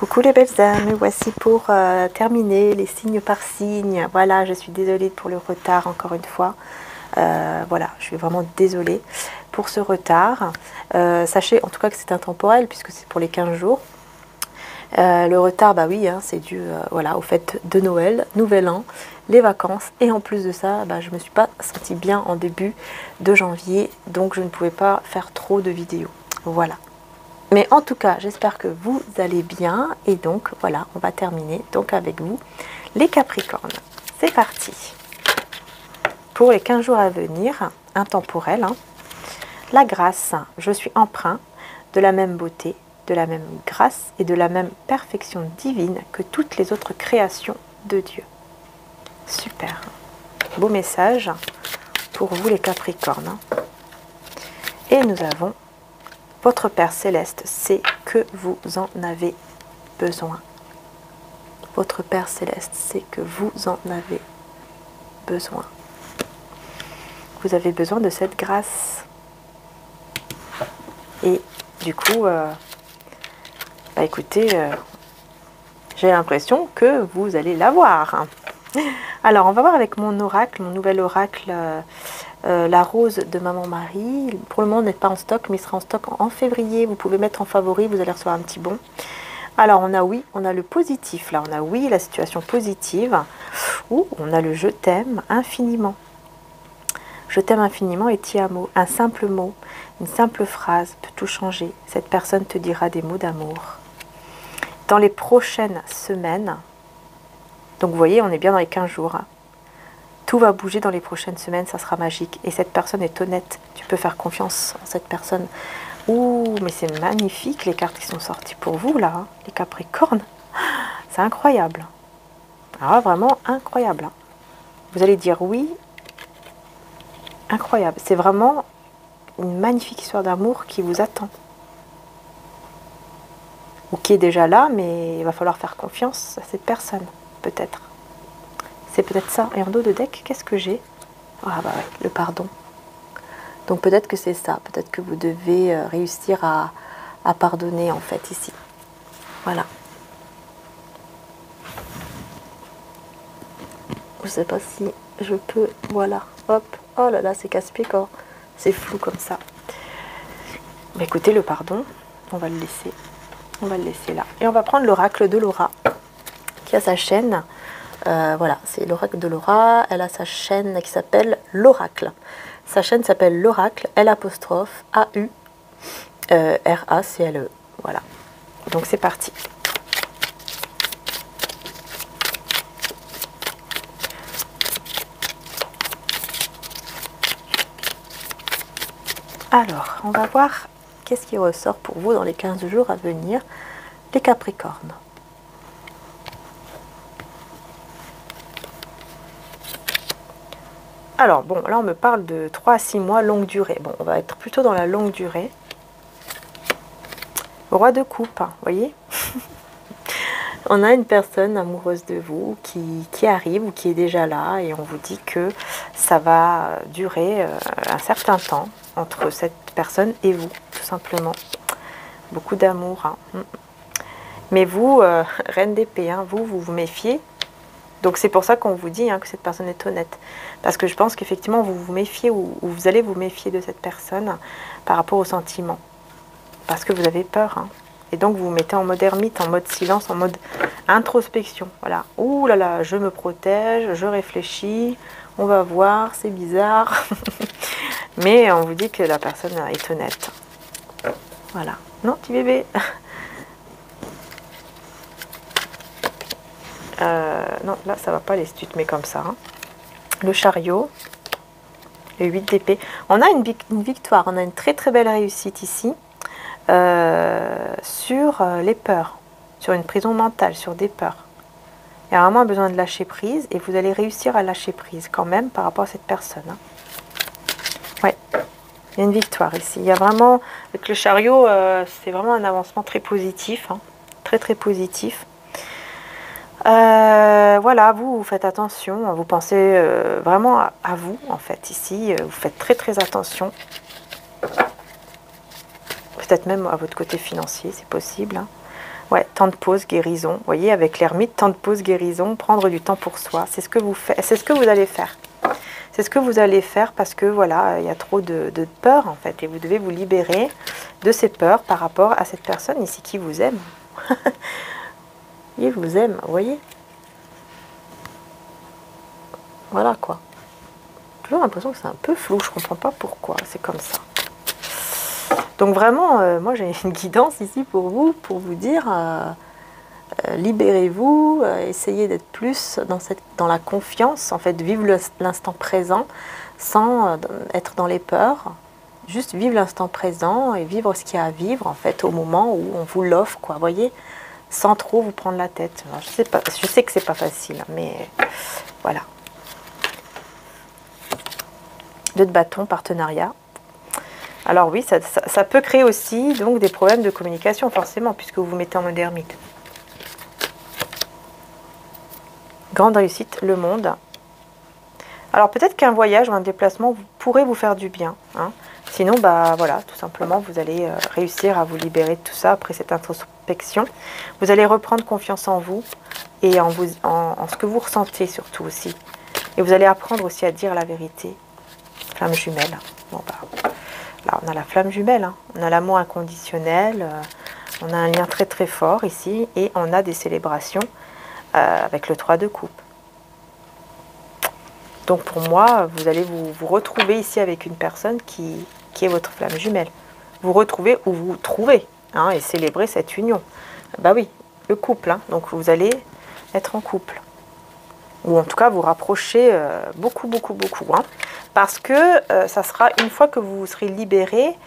Coucou les belles âmes, voici pour terminer les signes par signe. Voilà, je suis désolée pour le retard encore une fois. Voilà, je suis vraiment désolée pour ce retard. Sachez en tout cas que c'est intemporel puisque c'est pour les 15 jours. Le retard, bah oui, hein, c'est dû voilà, au fait de Noël, Nouvel An, les vacances. Et en plus de ça, bah, je ne me suis pas sentie bien en début de janvier. Donc je ne pouvais pas faire trop de vidéos. Voilà. Mais en tout cas, j'espère que vous allez bien. Et donc, voilà, on va terminer donc avec vous, les Capricornes. C'est parti. Pour les 15 jours à venir, intemporel, hein, la grâce, je suis empreint de la même beauté, de la même grâce et de la même perfection divine que toutes les autres créations de Dieu. Super. Beau message pour vous les Capricornes. Et nous avons... Votre Père Céleste sait que vous en avez besoin. Votre Père Céleste sait que vous en avez besoin. Vous avez besoin de cette grâce. Et du coup, bah écoutez, j'ai l'impression que vous allez l'avoir. Alors, on va voir avec mon oracle, mon nouvel oracle, la rose de Maman Marie. Pour le moment, n'est pas en stock, mais il sera en stock en février. Vous pouvez mettre en favori, vous allez recevoir un petit bon. Alors, on a oui, on a le positif. Là, on a oui, la situation positive. Ou on a le je t'aime infiniment. Je t'aime infiniment et ti amo. Un simple mot, une simple phrase peut tout changer. Cette personne te dira des mots d'amour. Dans les prochaines semaines, donc vous voyez, on est bien dans les 15 jours. Tout va bouger dans les prochaines semaines, ça sera magique. Et cette personne est honnête. Tu peux faire confiance en cette personne. Ouh, mais c'est magnifique les cartes qui sont sorties pour vous là, hein, les Capricornes. C'est incroyable. Alors vraiment incroyable. Hein. Vous allez dire oui. Incroyable. C'est vraiment une magnifique histoire d'amour qui vous attend. Ou qui est déjà là, mais il va falloir faire confiance à cette personne, peut-être. C'est peut-être ça. Et en dos de deck, qu'est-ce que j'ai? Ah bah ouais, le pardon. Donc peut-être que c'est ça. Peut-être que vous devez réussir à pardonner en fait ici. Voilà. Je sais pas si je peux... Voilà. Hop. Oh là là, c'est casse-pied quand c'est flou comme ça. Bah écoutez, le pardon, on va le laisser. On va le laisser là. Et on va prendre l'oracle de Laura, qui a sa chaîne. Voilà, c'est l'oracle de Laura. Elle a sa chaîne qui s'appelle l'oracle. Sa chaîne s'appelle l'oracle, L''A''U''RACLE. Voilà. Donc c'est parti. Alors, on va voir qu'est-ce qui ressort pour vous dans les 15 jours à venir, les Capricornes. Alors, bon, là, on me parle de 3 à 6 mois, longue durée. Bon, on va être plutôt dans la longue durée. Roi de coupe, hein, vous voyez. On a une personne amoureuse de vous qui arrive ou qui est déjà là et on vous dit que ça va durer un certain temps entre cette personne et vous, tout simplement. Beaucoup d'amour. Hein. Mais vous, reine d'épée, hein, vous vous méfiez. Donc c'est pour ça qu'on vous dit hein, que cette personne est honnête. Parce que je pense qu'effectivement vous vous méfiez ou vous allez vous méfier de cette personne par rapport aux sentiments. Parce que vous avez peur. Hein. Et donc vous vous mettez en mode ermite, en mode silence, en mode introspection. Voilà. Ouh là là, je me protège, je réfléchis, on va voir, c'est bizarre. Mais on vous dit que la personne est honnête. Voilà. Non, petit bébé. Non, là, ça va pas les si tu te mets comme ça. Hein. Le chariot, le 8 d'épée. On a une victoire, on a une très très belle réussite ici sur les peurs, sur une prison mentale, sur des peurs. Il y a vraiment besoin de lâcher prise et vous allez réussir à lâcher prise quand même par rapport à cette personne. Hein. Ouais, il y a une victoire ici. Il y a vraiment, avec le chariot, c'est vraiment un avancement très positif, hein. Très très positif. Voilà, vous faites attention, vous pensez vraiment à vous en fait ici, vous faites très très attention, peut-être même à votre côté financier, c'est possible, hein. Ouais, temps de pause, guérison. Vous voyez, avec l'ermite, temps de pause, guérison, prendre du temps pour soi. C'est ce que vous faites, c'est ce que vous allez faire. C'est ce que vous allez faire parce que voilà, il y a trop de peur en fait. Et vous devez vous libérer de ces peurs par rapport à cette personne ici qui vous aime. Il vous aime, vous voyez. Voilà quoi. Toujours l'impression que c'est un peu flou, je comprends pas pourquoi, c'est comme ça. Donc vraiment, moi j'ai une guidance ici pour vous dire, libérez-vous, essayez d'être plus dans la confiance, en fait, vivre l'instant présent sans être dans les peurs. Juste vivre l'instant présent et vivre ce qu'il y a à vivre, en fait, au moment où on vous l'offre, quoi, vous voyez, sans trop vous prendre la tête. Alors, je sais que c'est pas facile, mais voilà. 2 de bâton, partenariat. Alors oui, ça peut créer aussi donc des problèmes de communication, forcément, puisque vous vous mettez en mode ermite. Grande réussite, le monde. Alors peut-être qu'un voyage ou un déplacement pourrait vous faire du bien. Hein. Sinon, bah voilà, tout simplement, vous allez réussir à vous libérer de tout ça après cette introspection. Vous allez reprendre confiance en vous et en ce que vous ressentez surtout aussi. Et vous allez apprendre aussi à dire la vérité. Flamme jumelle. Bon, bah, là, on a la flamme jumelle, hein. On a l'amour inconditionnel, on a un lien très très fort ici et on a des célébrations avec le 3 de coupe. Donc pour moi, vous allez vous retrouver ici avec une personne qui est votre flamme jumelle. Vous retrouvez où vous trouvez, hein, et célébrer cette union. Bah oui, le couple, hein. Donc vous allez être en couple. Ou en tout cas vous rapprocher beaucoup, hein. Parce que ça sera une fois que vous serez libéré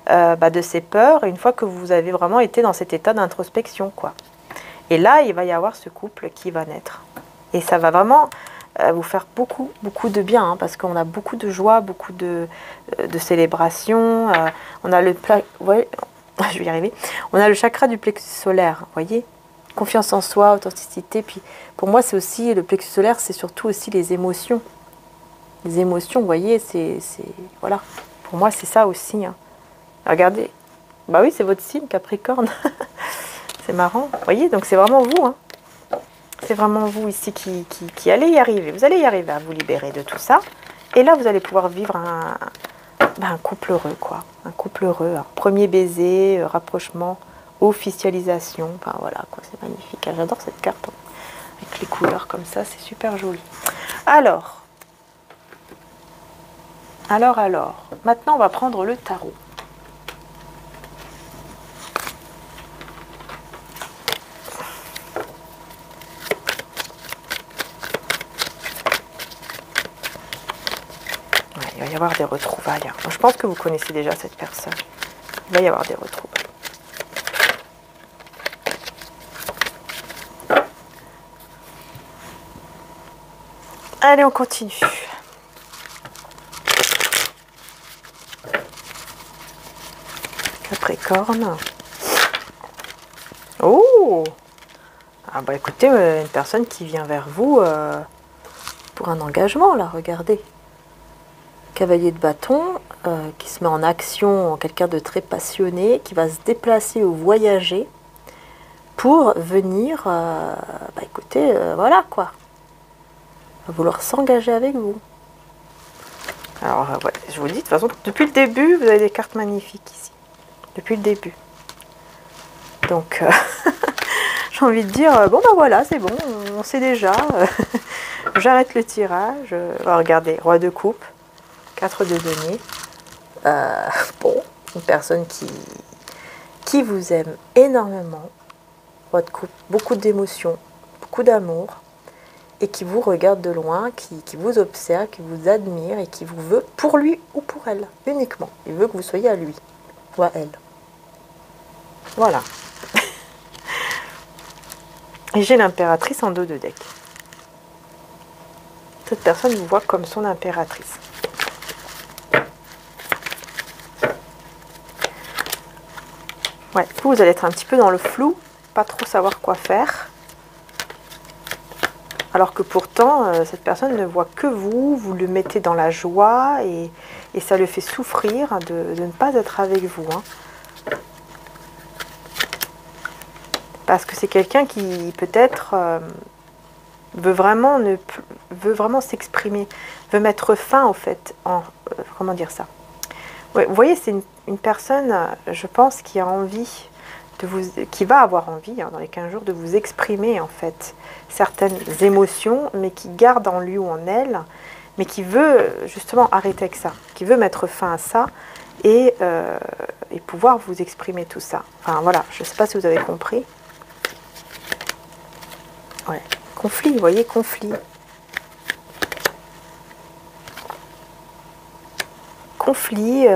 de ces peurs, une fois que vous avez vraiment été dans cet état d'introspection, quoi. Et là, il va y avoir ce couple qui va naître. Et ça va vraiment vous faire beaucoup de bien, hein, parce qu'on a beaucoup de joie, beaucoup de célébration. On a le ouais, je vais y arriver. On a le chakra du plexus solaire, vous voyez, confiance en soi, authenticité. Puis pour moi, c'est aussi le plexus solaire, c'est surtout aussi les émotions. Les émotions, vous voyez, c'est voilà. Pour moi, c'est ça aussi. Hein. Regardez. Bah oui, c'est votre signe, Capricorne. C'est marrant. Vous voyez, donc c'est vraiment vous. Hein. C'est vraiment vous ici qui allez y arriver. Vous allez y arriver à vous libérer de tout ça. Et là, vous allez pouvoir vivre un couple heureux, quoi. Un couple heureux. Un premier baiser, rapprochement, officialisation. Enfin, voilà, quoi. C'est magnifique. J'adore cette carte. Hein. Avec les couleurs comme ça, c'est super joli. Alors. Maintenant, on va prendre le tarot. Il va y avoir des retrouvailles. Je pense que vous connaissez déjà cette personne. Il va y avoir des retrouvailles. Allez, on continue. Capricorne. Oh! Ah bah écoutez, une personne qui vient vers vous pour un engagement, là, regardez. Cavalier de bâton, qui se met en action, quelqu'un de très passionné, qui va se déplacer ou voyager pour venir, écoutez, voilà quoi, va vouloir s'engager avec vous. Alors, ouais, je vous dis, de toute façon, depuis le début, vous avez des cartes magnifiques ici. Depuis le début. Donc, j'ai envie de dire, bon ben voilà, c'est bon, on sait déjà. J'arrête le tirage. Regardez, roi de coupe. 4 de denier. Bon, une personne qui vous aime énormément. Votre couple, beaucoup d'émotions, beaucoup d'amour. Et qui vous regarde de loin, qui vous observe, qui vous admire et qui vous veut pour lui ou pour elle, uniquement. Il veut que vous soyez à lui ou à elle. Voilà. Et j'ai l'impératrice en dos de deck. Cette personne vous voit comme son impératrice. Ouais, vous allez être un petit peu dans le flou, pas trop savoir quoi faire. Alors que pourtant, cette personne ne voit que vous, vous le mettez dans la joie et ça le fait souffrir de ne pas être avec vous. Hein. Parce que c'est quelqu'un qui peut-être veut vraiment s'exprimer, veut mettre fin au fait, comment dire ça. Ouais, vous voyez, c'est une personne, je pense, qui a envie qui va avoir envie, hein, dans les 15 jours, de vous exprimer en fait certaines émotions, mais qui garde en lui ou en elle, mais qui veut justement arrêter avec ça, qui veut mettre fin à ça et pouvoir vous exprimer tout ça. Enfin voilà, je ne sais pas si vous avez compris. Ouais. Conflit, vous voyez, conflit. Conflit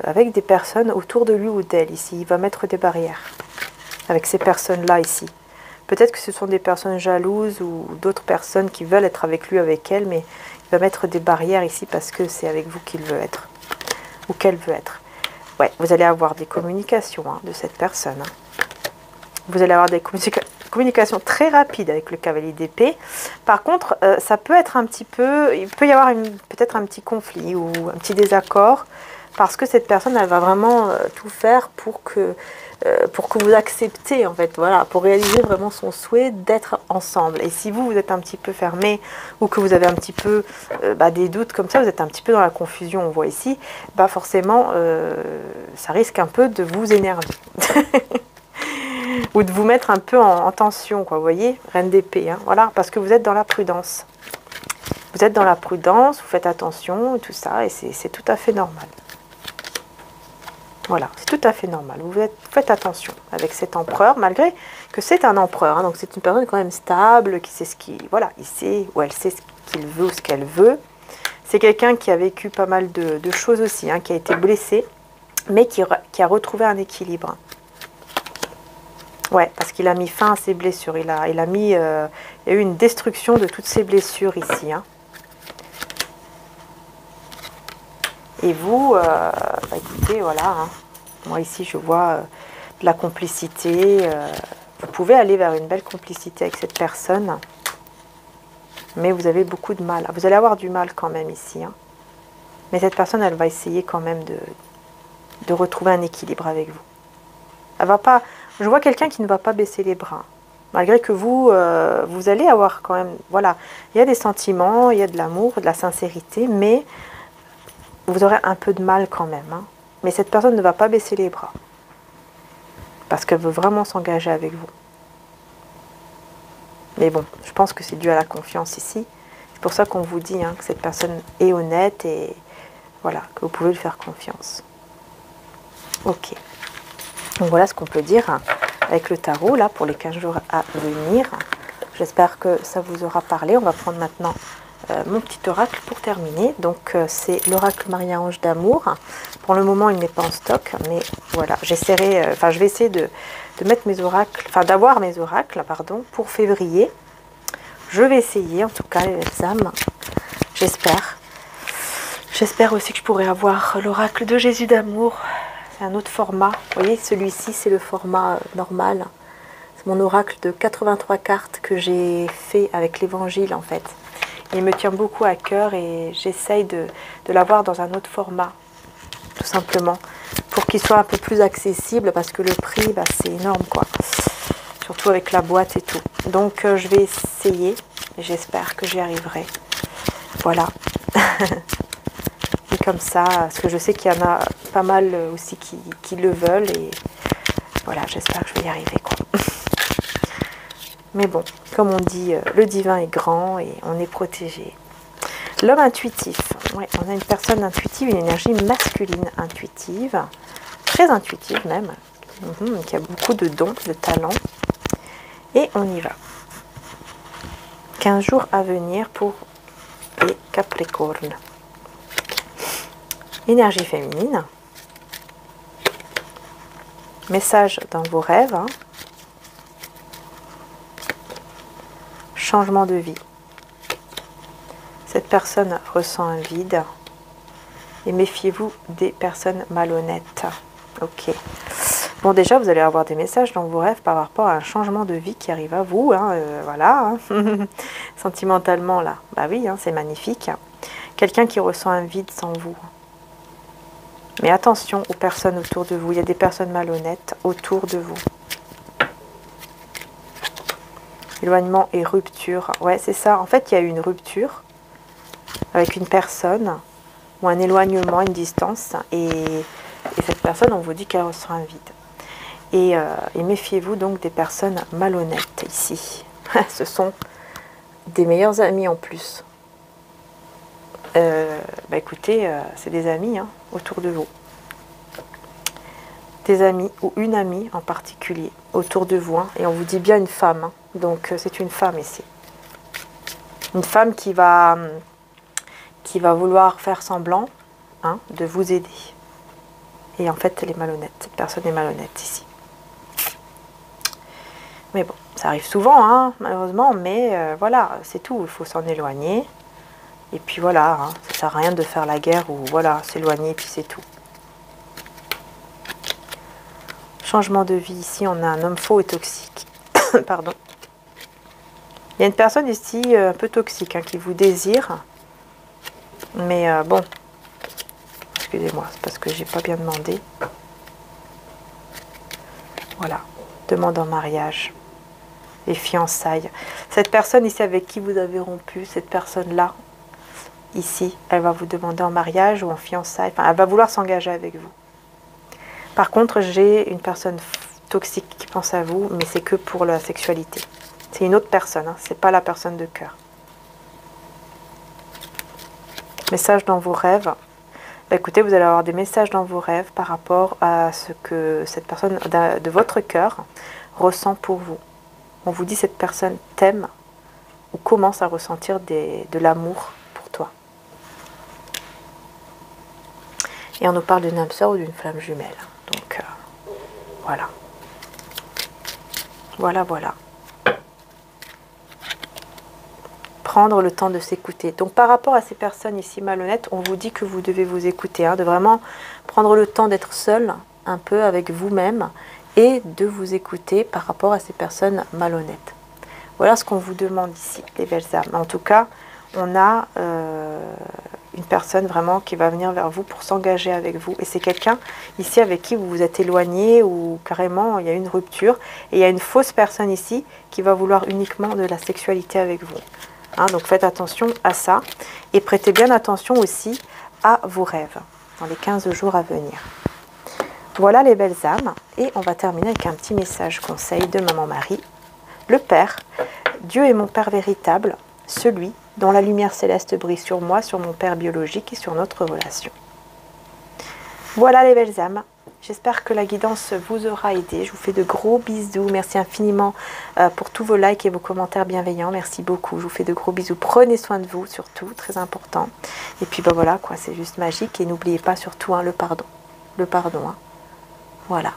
avec des personnes autour de lui ou d'elle ici. Il va mettre des barrières avec ces personnes-là ici. Peut-être que ce sont des personnes jalouses ou d'autres personnes qui veulent être avec lui, avec elle, mais il va mettre des barrières ici parce que c'est avec vous qu'il veut être ou qu'elle veut être. Ouais, vous allez avoir des communications hein, de cette personne. Hein. Vous allez avoir des communications très rapides avec le cavalier d'épée. Par contre, ça peut être un petit peu... Il peut y avoir peut-être un petit conflit ou un petit désaccord parce que cette personne, elle va vraiment tout faire pour que vous acceptez, en fait, voilà, pour réaliser vraiment son souhait d'être ensemble. Et si vous êtes un petit peu fermé ou que vous avez un petit peu des doutes comme ça, vous êtes un petit peu dans la confusion, on voit ici, forcément, ça risque un peu de vous énerver. Ou de vous mettre un peu en tension, quoi, vous voyez, reine d'épée, hein, voilà, parce que vous êtes dans la prudence. Vous êtes dans la prudence, vous faites attention et tout ça, et c'est tout à fait normal. Voilà, c'est tout à fait normal. Vous faites attention avec cet empereur, malgré que c'est un empereur, hein, donc c'est une personne quand même stable, qui sait ce qu'il... Voilà, il sait ou elle sait ce qu'il veut ou ce qu'elle veut. C'est quelqu'un qui a vécu pas mal de choses aussi, hein, qui a été blessé, mais qui a retrouvé un équilibre. Ouais, parce qu'il a mis fin à ses blessures. Il y a eu une destruction de toutes ses blessures ici. Hein. Et vous, écoutez, voilà. Hein. Moi ici, je vois de la complicité. Vous pouvez aller vers une belle complicité avec cette personne. Mais vous avez beaucoup de mal. Vous allez avoir du mal quand même ici. Hein. Mais cette personne, elle va essayer quand même de retrouver un équilibre avec vous. Elle va pas... Je vois quelqu'un qui ne va pas baisser les bras. Malgré que vous allez avoir quand même... Voilà, il y a des sentiments, il y a de l'amour, de la sincérité, mais vous aurez un peu de mal quand même. Hein. Mais cette personne ne va pas baisser les bras. Parce qu'elle veut vraiment s'engager avec vous. Mais bon, je pense que c'est dû à la confiance ici. C'est pour ça qu'on vous dit hein, que cette personne est honnête et voilà, que vous pouvez lui faire confiance. Ok. Donc voilà ce qu'on peut dire hein, avec le tarot, là, pour les 15 jours à venir. J'espère que ça vous aura parlé. On va prendre maintenant mon petit oracle pour terminer. Donc c'est l'oracle Marie-Ange d'amour. Pour le moment, il n'est pas en stock, mais voilà, j'essaierai, je vais essayer de mettre mes oracles, d'avoir mes oracles, pardon, pour février. Je vais essayer, en tout cas, les âmes. J'espère. J'espère aussi que je pourrai avoir l'oracle de Jésus d'amour. C'est un autre format. Vous voyez, celui-ci, c'est le format normal. C'est mon oracle de 83 cartes que j'ai fait avec l'évangile, en fait. Il me tient beaucoup à cœur et j'essaye de l'avoir dans un autre format, tout simplement, pour qu'il soit un peu plus accessible, parce que le prix, c'est énorme, quoi. Surtout avec la boîte et tout. Donc, je vais essayer et j'espère que j'y arriverai. Voilà. Et comme ça, parce que je sais qu'il y en a pas mal aussi qui le veulent. Et voilà, j'espère que je vais y arriver, quoi. Mais bon, comme on dit, le divin est grand et on est protégé. L'homme intuitif. Ouais, on a une personne intuitive, une énergie masculine intuitive. Très intuitive même. Qui a beaucoup de dons, de talents. Et on y va. 15 jours à venir pour les Capricornes. Énergie féminine. Message dans vos rêves. Hein. Changement de vie. Cette personne ressent un vide. Et méfiez-vous des personnes malhonnêtes. Ok. Bon, déjà, vous allez avoir des messages dans vos rêves par rapport à un changement de vie qui arrive à vous. Hein, voilà. Hein. Sentimentalement, là. Bah oui, hein, c'est magnifique. Quelqu'un qui ressent un vide sans vous. Mais attention aux personnes autour de vous. Il y a des personnes malhonnêtes autour de vous. Éloignement et rupture. Ouais, c'est ça. En fait, il y a eu une rupture avec une personne ou un éloignement, une distance. Et cette personne, on vous dit qu'elle ressent un vide. Et méfiez-vous donc des personnes malhonnêtes ici. Ce sont des meilleurs amis en plus. Bah écoutez, c'est des amis hein, autour de vous. Des amis ou une amie en particulier autour de vous. Hein, et on vous dit bien une femme. Hein, donc c'est une femme ici. Une femme qui va vouloir faire semblant hein, de vous aider. Et en fait, elle est malhonnête. Cette personne est malhonnête ici. Mais bon, ça arrive souvent, hein, malheureusement. Mais voilà, c'est tout. Il faut s'en éloigner. Et puis voilà, hein, ça ne sert à rien de faire la guerre ou voilà, s'éloigner et puis c'est tout. Changement de vie, ici on a un homme faux et toxique. Pardon. Il y a une personne ici un peu toxique hein, qui vous désire. Mais bon, excusez-moi, c'est parce que j'ai pas bien demandé. Voilà, demande en mariage. Les fiançailles. Cette personne ici avec qui vous avez rompu, cette personne-là, ici, elle va vous demander en mariage ou en fiançailles. Enfin, elle va vouloir s'engager avec vous. Par contre, j'ai une personne toxique qui pense à vous, mais c'est que pour la sexualité. C'est une autre personne, hein, c'est pas la personne de cœur. Message dans vos rêves. Bah, écoutez, vous allez avoir des messages dans vos rêves par rapport à ce que cette personne de votre cœur ressent pour vous. On vous dit cette personne t'aime ou commence à ressentir de l'amour pour toi. Et on nous parle d'une âme sœur ou d'une flamme jumelle. Donc, voilà. Voilà. Prendre le temps de s'écouter. Donc, par rapport à ces personnes ici malhonnêtes, on vous dit que vous devez vous écouter. Hein, de vraiment prendre le temps d'être seul, un peu avec vous-même, et de vous écouter par rapport à ces personnes malhonnêtes. Voilà ce qu'on vous demande ici, les belles âmes. En tout cas, on a une personne vraiment qui va venir vers vous pour s'engager avec vous. Et c'est quelqu'un ici avec qui vous vous êtes éloigné ou carrément il y a une rupture. Et il y a une fausse personne ici qui va vouloir uniquement de la sexualité avec vous. Hein, donc faites attention à ça. Et prêtez bien attention aussi à vos rêves dans les 15 jours à venir. Voilà les belles âmes. Et on va terminer avec un petit message conseil de Maman Marie. Le Père, Dieu est mon Père véritable, celui dont la lumière céleste brille sur moi, sur mon Père biologique et sur notre relation. Voilà les belles âmes. J'espère que la guidance vous aura aidé. Je vous fais de gros bisous. Merci infiniment pour tous vos likes et vos commentaires bienveillants. Merci beaucoup. Je vous fais de gros bisous. Prenez soin de vous, surtout, très important. Et puis ben voilà, quoi, c'est juste magique. Et n'oubliez pas surtout hein, le pardon. Le pardon. Hein. Voilà.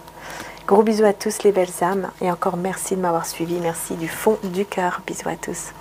Gros bisous à tous les belles âmes. Et encore merci de m'avoir suivi. Merci du fond du cœur. Bisous à tous.